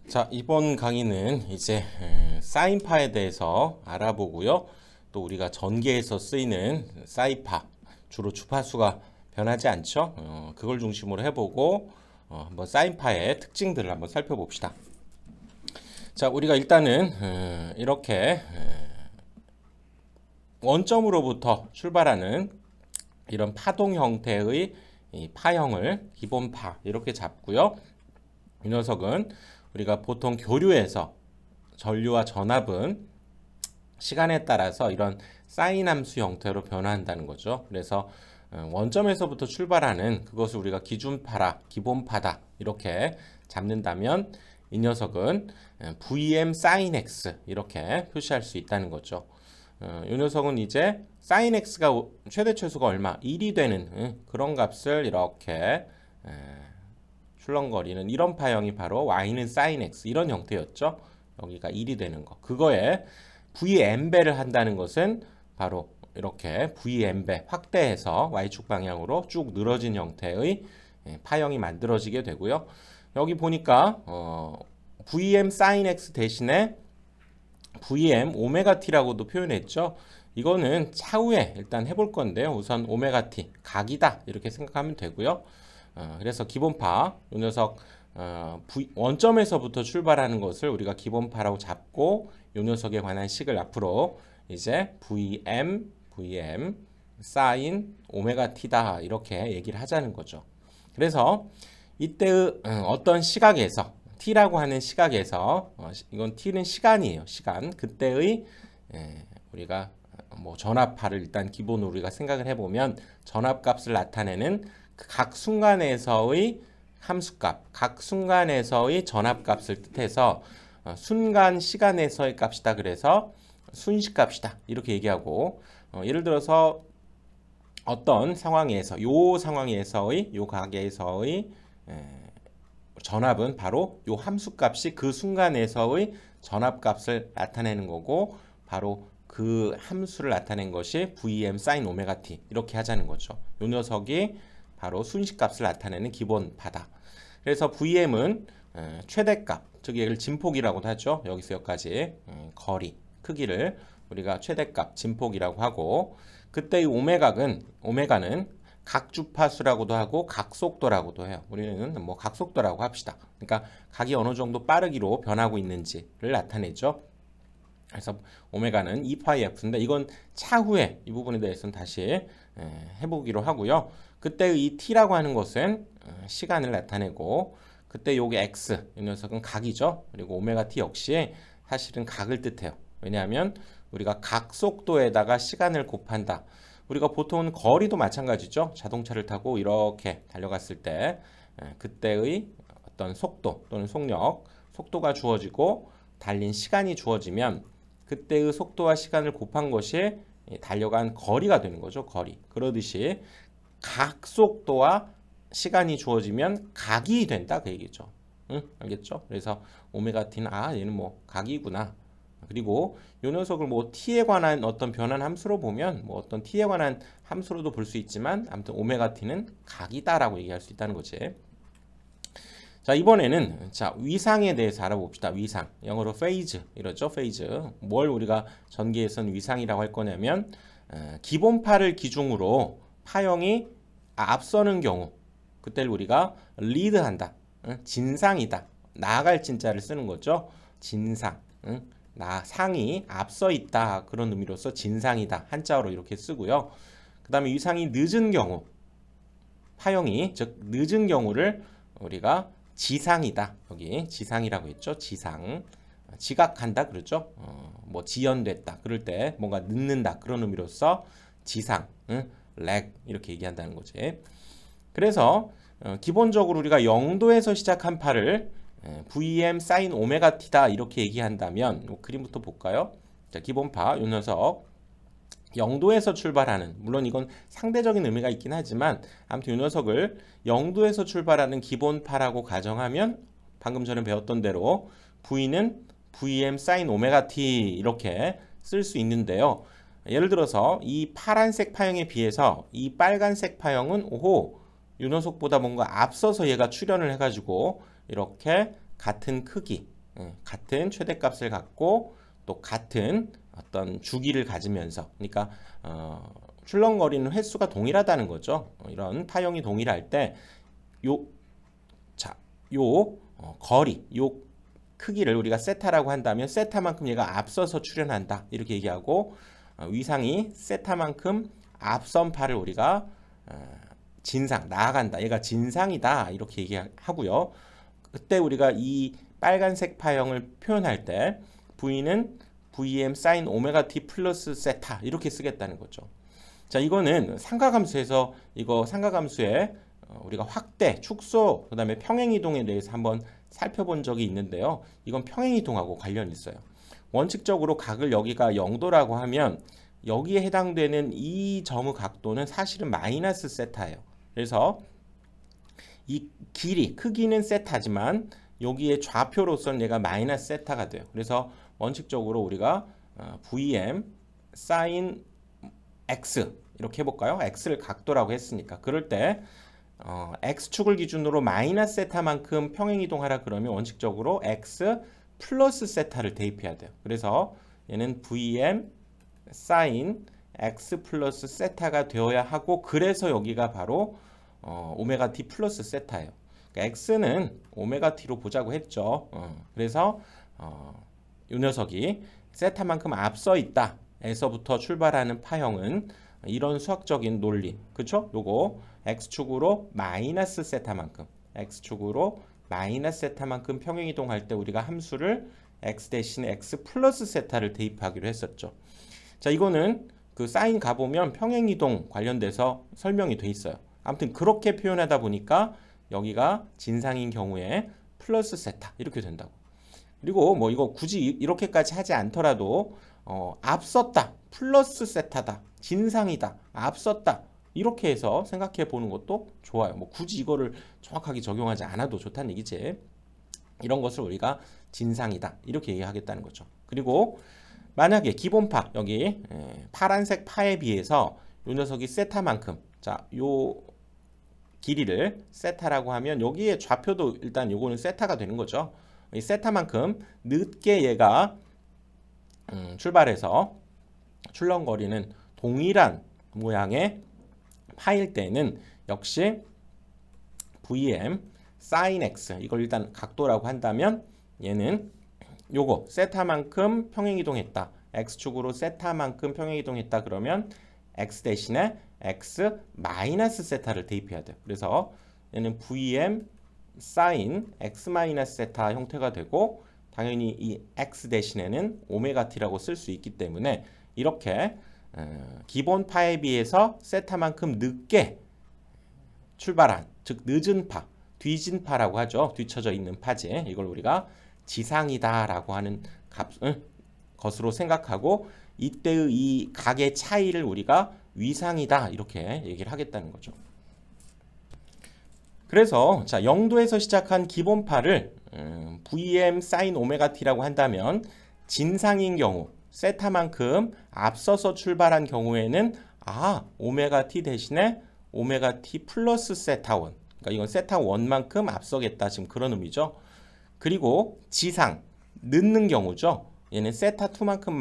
자, 이번 강의는 이제 사인파에 대해서 알아보고요. 또 우리가 전개에서 쓰이는 사이파, 주로 주파수가 변하지 않죠. 그걸 중심으로 해보고 한번 사인파의 특징들을 한번 살펴봅시다. 자, 우리가 일단은 이렇게 원점으로부터 출발하는 이런 파동 형태의 이 파형을 기본파 이렇게 잡고요. 이 녀석은 우리가 보통 교류에서 전류와 전압은 시간에 따라서 이런 사인 함수 형태로 변화한다는 거죠. 그래서 원점에서부터 출발하는 그것을 우리가 기준파라, 기본파다 이렇게 잡는다면 이 녀석은 Vm sin X 이렇게 표시할 수 있다는 거죠. 이 녀석은 이제 sin X가 최대 최소가 얼마? 1이 되는 그런 값을 이렇게 출렁거리는 이런 파형이 바로 y는 sin x 이런 형태였죠. 여기가 1이 되는 거. 그거에 vm배를 한다는 것은 바로 이렇게 vm배 확대해서 y축 방향으로 쭉 늘어진 형태의 파형이 만들어지게 되고요. 여기 보니까 vm sin x 대신에 vm 오메가 t라고도 표현했죠. 이거는 차후에 일단 해볼 건데요. 우선 오메가 t 각이다 이렇게 생각하면 되고요. 그래서 기본파, 이 녀석 원점에서부터 출발하는 것을 우리가 기본파라고 잡고 이 녀석에 관한 식을 앞으로 이제 Vm sin 오메가 t다 이렇게 얘기를 하자는 거죠. 그래서 이때의 어떤 시각에서 t라고 하는 시각에서 이건 t는 시간이에요. 시간. 그때의 우리가 뭐 전압파를 일단 기본으로 우리가 생각을 해보면 전압값을 나타내는 각 순간에서의 함수값, 각 순간에서의 전압값을 뜻해서 순간 시간에서의 값이다. 그래서 순시값이다. 이렇게 얘기하고 예를 들어서 어떤 상황에서 요 상황에서의 요 각에서의 전압은 바로 요 함수값이 그 순간에서의 전압값을 나타내는 거고 바로 그 함수를 나타낸 것이 Vm sin 오메가 t 이렇게 하자는 거죠. 요 녀석이 바로 순시값을 나타내는 기본파다. 그래서 Vm은 최대값, 즉 얘를 진폭이라고도 하죠. 여기서 여기까지 거리, 크기를 우리가 최대값, 진폭이라고 하고 그때의 오메가는 각주파수라고도 하고 각속도라고도 해요. 우리는 뭐 각속도라고 합시다. 그러니까 각이 어느 정도 빠르기로 변하고 있는지를 나타내죠. 그래서 오메가는 2파이F인데 이건 차후에 이 부분에 대해서는 다시 해보기로 하고요. 그때 이 t라고 하는 것은 시간을 나타내고 그때 요게 x 이 녀석은 각이죠. 그리고 오메가 t 역시 사실은 각을 뜻해요. 왜냐하면 우리가 각속도에다가 시간을 곱한다. 우리가 보통은 거리도 마찬가지죠. 자동차를 타고 이렇게 달려갔을 때 그때의 어떤 속도 또는 속도가 주어지고 달린 시간이 주어지면 그때의 속도와 시간을 곱한 것이 달려간 거리가 되는 거죠. 거리. 그러듯이 각 속도와 시간이 주어지면 각이 된다 그 얘기죠. 응? 알겠죠? 그래서 오메가 t는 얘는 뭐 각이구나. 그리고 이 녀석을 뭐 t에 관한 어떤 변환 함수로 보면 뭐 어떤 t에 관한 함수로도 볼 수 있지만 아무튼 오메가 t는 각이다라고 얘기할 수 있다는 거지. 자, 이번에는 위상에 대해서 알아봅시다. 위상. 영어로 phase 이러죠. phase. 뭘 우리가 전기에서는 위상이라고 할 거냐면 기본파를 기준으로 파형이 앞서는 경우 그때를 우리가 리드한다. 진상이다. 나아갈 진자를 쓰는 거죠. 진상. 상이 앞서 있다. 그런 의미로서 진상이다. 한자어로 이렇게 쓰고요. 그 다음에 위상이 늦은 경우 파형이 즉 늦은 경우를 우리가 지상이다. 여기 지상이라고 했죠. 지상. 지각한다 그러죠. 뭐 지연됐다. 그럴 때 뭔가 늦는다. 그런 의미로서 지상. 렉 이렇게 얘기한다는 거지. 그래서 기본적으로 우리가 0도에서 시작한 파를 Vm sin 오메가 t다 이렇게 얘기한다면 그림부터 볼까요? 자, 기본파 요 녀석 0도에서 출발하는 물론 이건 상대적인 의미가 있긴 하지만 아무튼 이 녀석을 0도에서 출발하는 기본파라고 가정하면 방금 전에 배웠던 대로 V는 Vm sin 오메가 t 이렇게 쓸 수 있는데요. 예를 들어서 이 파란색 파형에 비해서 이 빨간색 파형은 이 녀석보다 뭔가 앞서서 얘가 출현을 해가지고 이렇게 같은 크기 같은 최대값을 갖고 또 같은 어떤 주기를 가지면서, 그러니까 출렁거리는 횟수가 동일하다는 거죠. 이런 파형이 동일할 때 요 거리, 요 크기를 우리가 세타라고 한다면 세타만큼 얘가 앞서서 출현한다 이렇게 얘기하고, 위상이 세타만큼 앞선 파를 우리가 진상, 나아간다, 얘가 진상이다 이렇게 얘기하고요. 그때 우리가 이 빨간색 파형을 표현할 때 V는 Vm sin 오메가 t 플러스 세타 이렇게 쓰겠다는 거죠. 자, 이거는 삼각함수에서 이거 삼각함수에 우리가 확대, 축소, 그 다음에 평행이동에 대해서 한번 살펴본 적이 있는데요. 이건 평행이동하고 관련이 있어요. 원칙적으로 각을 여기가 0도라고 하면 여기에 해당되는 이 점의 각도는 사실은 마이너스 세타예요. 그래서 이 길이, 크기는 세타지만 여기에 좌표로서는 얘가 마이너스 세타가 돼요. 그래서 원칙적으로 우리가 Vm sin x 이렇게 해볼까요? x를 각도라고 했으니까 그럴 때 x축을 기준으로 마이너스 세타만큼 평행이동하라 그러면 원칙적으로 x 플러스 세타를 대입해야 돼요. 그래서 얘는 Vm sin x 플러스 세타가 되어야 하고, 그래서 여기가 바로 오메가 t 플러스 세타예요. 그러니까 x는 오메가 t로 보자고 했죠. 그래서 이 녀석이 세타만큼 앞서 있다 에서부터 출발하는 파형은 이런 수학적인 논리, 그쵸? 요거 x축으로 마이너스 세타만큼, x축으로 마이너스 세타만큼 평행이동할 때 우리가 함수를 x 대신에 x 플러스 세타를 대입하기로 했었죠. 자, 이거는 그 사인 가보면 평행이동 관련돼서 설명이 돼 있어요. 아무튼 그렇게 표현하다 보니까 여기가 진상인 경우에 플러스 세타 이렇게 된다고. 그리고 뭐 이거 굳이 이렇게까지 하지 않더라도 앞섰다, 플러스 세타다, 진상이다, 앞섰다 이렇게 해서 생각해 보는 것도 좋아요. 뭐 굳이 이거를 정확하게 적용하지 않아도 좋다는 얘기지. 이런 것을 우리가 진상이다 이렇게 얘기하겠다는 거죠. 그리고 만약에 기본파, 여기 파란색 파에 비해서 이 녀석이 세타만큼, 자, 요 길이를 세타라고 하면 여기에 좌표도 일단 요거는 세타가 되는 거죠. 이 세타만큼 늦게 얘가 출발해서 출렁거리는 동일한 모양의 파일 때는 역시 Vm sin x, 이걸 일단 각도라고 한다면 얘는 요거 세타만큼 평행이동했다, x축으로 세타만큼 평행이동했다 그러면 x 대신에 x 마이너스 세타를 대입해야 돼요. 그래서 얘는 Vm sin x 마이너스 세타 형태가 되고, 당연히 이 x 대신에는 오메가 t라고 쓸 수 있기 때문에 이렇게 기본 파에 비해서 세타만큼 늦게 출발한, 즉 늦은 파, 뒤진 파라고 하죠. 뒤쳐져 있는 파지. 이걸 우리가 지상이다라고 하는 것으로 생각하고, 이때의 이 각의 차이를 우리가 위상이다 이렇게 얘기를 하겠다는 거죠. 그래서 자, 0도에서 시작한 기본파를 Vm sin 오메가 t라고 한다면 진상인 경우, 세타만큼 앞서서 출발한 경우에는 오메가 t 대신에 오메가 t 플러스 세타 1, 그러니까 이건 세타 1만큼 앞서겠다 지금 그런 의미죠. 그리고 지상, 늦는 경우죠. 얘는 세타 2만큼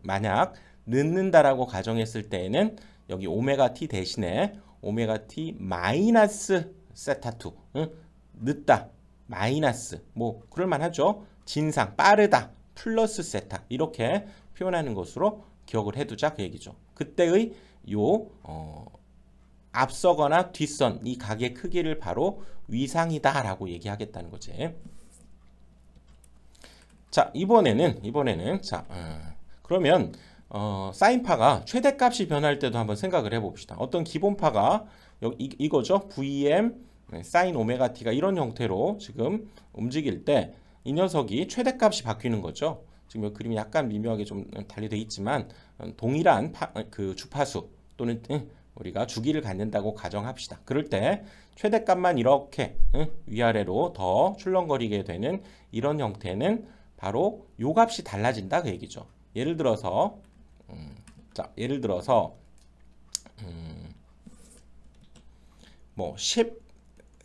만약 늦는다라고 가정했을 때에는 여기 오메가 t 대신에 오메가 t 마이너스 세타 2, 늦다, 마이너스, 뭐 그럴만하죠. 진상, 빠르다, 플러스 세타 이렇게 표현하는 것으로 기억을 해두자 그 얘기죠. 그때의 앞서거나 뒷선 이 각의 크기를 바로 위상이다라고 얘기하겠다는 거지. 자, 이번에는 자, 그러면 사인파가 최대값이 변할 때도 한번 생각을 해봅시다. 어떤 기본파가 이거죠. Vm sin 오메가 t가 이런 형태로 지금 움직일 때 이 녀석이 최대값이 바뀌는 거죠. 지금 이 그림이 약간 미묘하게 좀 달리되어 있지만 동일한 그 주파수 또는 우리가 주기를 갖는다고 가정합시다. 그럴 때 최대값만 이렇게 위아래로 더 출렁거리게 되는 이런 형태는 바로 요 값이 달라진다 그 얘기죠. 예를 들어서 뭐 10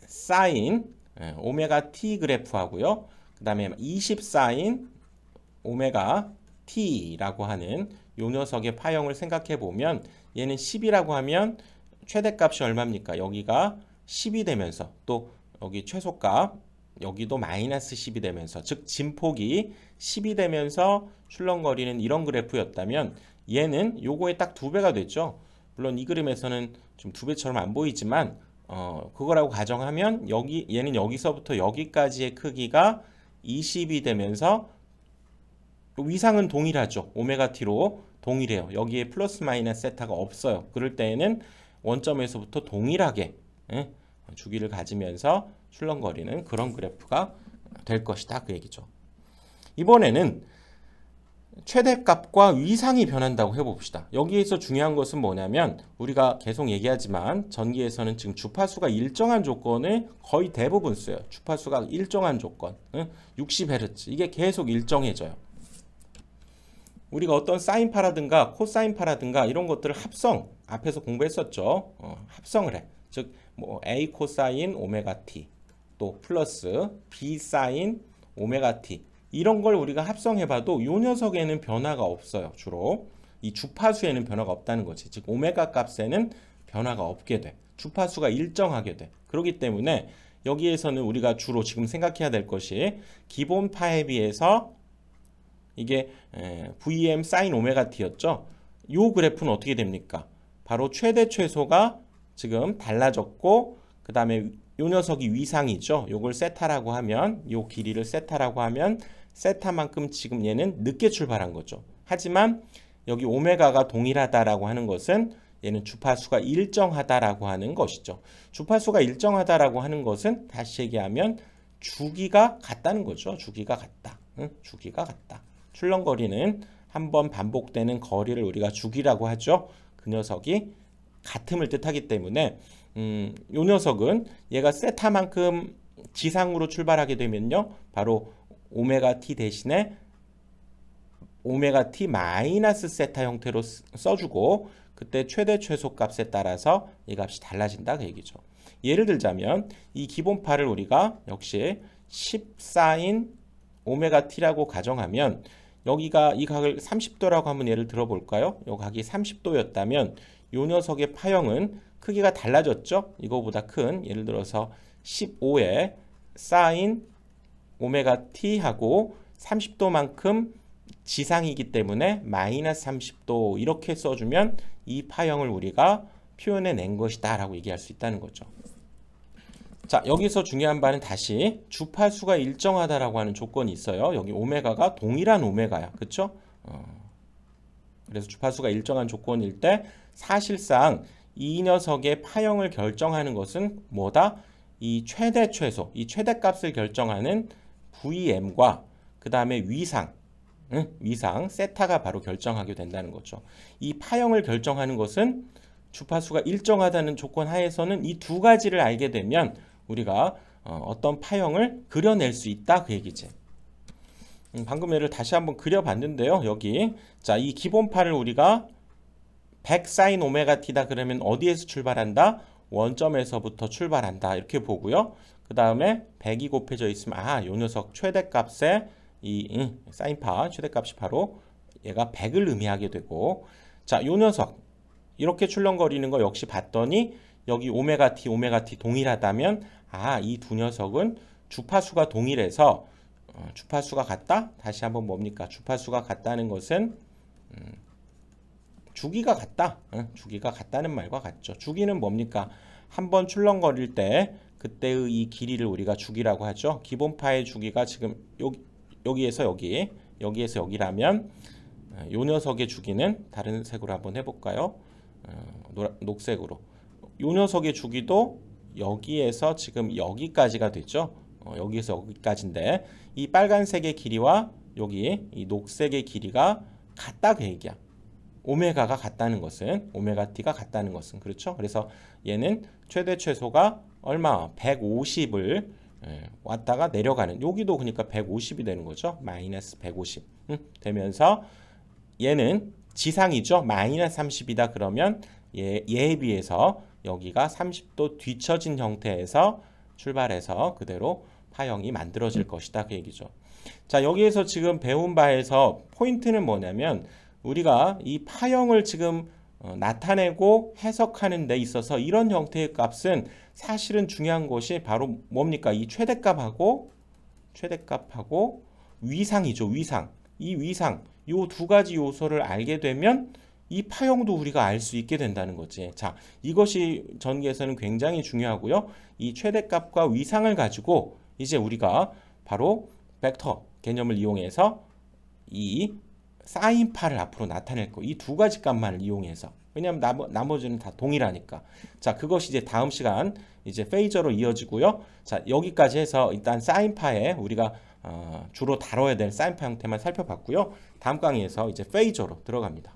sin 오메가 t 그래프 하고요. 그 다음에 24인 오메가 t라고 하는 요 녀석의 파형을 생각해 보면 얘는 10이라고 하면 최대값이 얼마입니까? 여기가 10이 되면서 또 여기 최소값 여기도 마이너스 10이 되면서 즉 진폭이 10이 되면서 출렁거리는 이런 그래프였다면 얘는 요거의 딱 2배가 됐죠. 물론 이 그림에서는 좀 2배처럼 안 보이지만 그거라고 가정하면 얘는 여기서부터 여기까지의 크기가 20이 되면서 위상은 동일하죠. 오메가 t로 동일해요. 여기에 플러스 마이너스 세타가 없어요. 그럴 때에는 원점에서부터 동일하게 주기를 가지면서 출렁거리는 그런 그래프가 될 것이다. 그 얘기죠. 이번에는 최대값과 위상이 변한다고 해봅시다. 여기에서 중요한 것은 뭐냐면 우리가 계속 얘기하지만 전기에서는 지금 주파수가 일정한 조건을 거의 대부분 써요. 주파수가 일정한 조건 60Hz 이게 계속 일정해져요. 우리가 어떤 사인파라든가 코사인파라든가 이런 것들을 합성 앞에서 공부했었죠. 합성을 해. 즉 뭐 A 코사인 오메가 t 또 플러스 B 사인 오메가 t 이런 걸 우리가 합성해봐도 이 녀석에는 변화가 없어요. 주로 이 주파수에는 변화가 없다는 거지. 즉 오메가 값에는 변화가 없게 돼. 주파수가 일정하게 돼. 그렇기 때문에 여기에서는 우리가 주로 지금 생각해야 될 것이 기본 파에 비해서 이게 VM 사인 오메가 t였죠. 이 그래프는 어떻게 됩니까? 바로 최대 최소가 지금 달라졌고 그 다음에 요 녀석이 위상이죠. 요걸 세타라고 하면 요 길이를 세타라고 하면 세타만큼 지금 얘는 늦게 출발한 거죠. 하지만 여기 오메가가 동일하다라고 하는 것은 얘는 주파수가 일정하다라고 하는 것이죠. 주파수가 일정하다라고 하는 것은 다시 얘기하면 주기가 같다는 거죠. 주기가 같다. 주기가 같다. 출렁거리는 한번 반복되는 거리를 우리가 주기라고 하죠. 그 녀석이 같음을 뜻하기 때문에 요 녀석은 얘가 세타만큼 지상으로 출발하게 되면요. 바로 오메가 t 대신에 오메가 t 마이너스 세타 형태로 써주고 그때 최대 최소 값에 따라서 이 값이 달라진다 그 얘기죠. 예를 들자면 이 기본파를 우리가 역시 14인 오메가 t라고 가정하면 여기가 이 각을 30도라고 한번 예를 들어볼까요? 이 각이 30도였다면 요 녀석의 파형은 크기가 달라졌죠? 이거보다 큰 예를 들어서 15에 사인 오메가 t하고 30도만큼 지상이기 때문에 마이너스 30도 이렇게 써주면 이 파형을 우리가 표현해낸 것이다 라고 얘기할 수 있다는 거죠. 자, 여기서 중요한 바는 다시 주파수가 일정하다라고 하는 조건이 있어요. 여기 오메가가 동일한 오메가야. 그쵸? 그래서 주파수가 일정한 조건일 때 사실상 이 녀석의 파형을 결정하는 것은 뭐다? 이 최대 최소, 이 최대값을 결정하는 VM과 그 다음에 위상, 위상, 세타가 바로 결정하게 된다는 거죠. 이 파형을 결정하는 것은 주파수가 일정하다는 조건 하에서는 이 두 가지를 알게 되면 우리가 어떤 파형을 그려낼 수 있다 그 얘기지. 방금 얘를 다시 한번 그려봤는데요. 여기 자, 이 기본파를 우리가 100 사인 오메가 t다 그러면 어디에서 출발한다? 원점에서부터 출발한다 이렇게 보고요. 그 다음에 100이 곱해져 있으면 요 녀석 최대값의 이 사인파 최대값이 바로 얘가 100을 의미하게 되고 자, 요 녀석 이렇게 출렁거리는 거 역시 봤더니 여기 오메가 t 동일하다면 이 두 녀석은 주파수가 동일해서 주파수가 같다? 다시 한번 뭡니까? 주파수가 같다는 것은 주기가 같다. 주기가 같다는 말과 같죠. 주기는 뭡니까? 한번 출렁거릴 때 그때의 이 길이를 우리가 주기라고 하죠. 기본파의 주기가 지금 여기에서 여기, 여기에서 여기라면 요 녀석의 주기는 다른 색으로 한번 해볼까요? 녹색으로. 요 녀석의 주기도 여기에서 지금 여기까지가 되죠. 여기에서 여기까지인데 이 빨간색의 길이와 여기 이 녹색의 길이가 같다 그 얘기야. 오메가가 같다는 것은 오메가 t가 같다는 것은 그렇죠. 그래서 얘는 최대 최소가 얼마 150을 왔다가 내려가는 여기도 그러니까 150이 되는 거죠. 마이너스 150 되면서 얘는 지상이죠. 마이너스 30이다 그러면 얘에 비해서 여기가 30도 뒤처진 형태에서 출발해서 그대로 파형이 만들어질 것이다 그 얘기죠. 자, 여기에서 지금 배운 바에서 포인트는 뭐냐면 우리가 이 파형을 지금 나타내고 해석하는 데 있어서 이런 형태의 값은 사실은 중요한 것이 바로 뭡니까? 이 최대값하고 위상이죠. 위상. 이 위상, 요 두 가지 요소를 알게 되면 이 파형도 우리가 알 수 있게 된다는 거지. 자, 이것이 전기에서는 굉장히 중요하고요. 이 최대값과 위상을 가지고 이제 우리가 바로 벡터 개념을 이용해서 이 사인파를 앞으로 나타낼 거. 이 두 가지 값만을 이용해서. 왜냐하면 나머지는 다 동일하니까. 자, 그것이 이제 다음 시간 이제 페이저로 이어지고요. 자, 여기까지 해서 일단 사인파에 우리가 주로 다뤄야 될 사인파 형태만 살펴봤고요. 다음 강의에서 이제 페이저로 들어갑니다.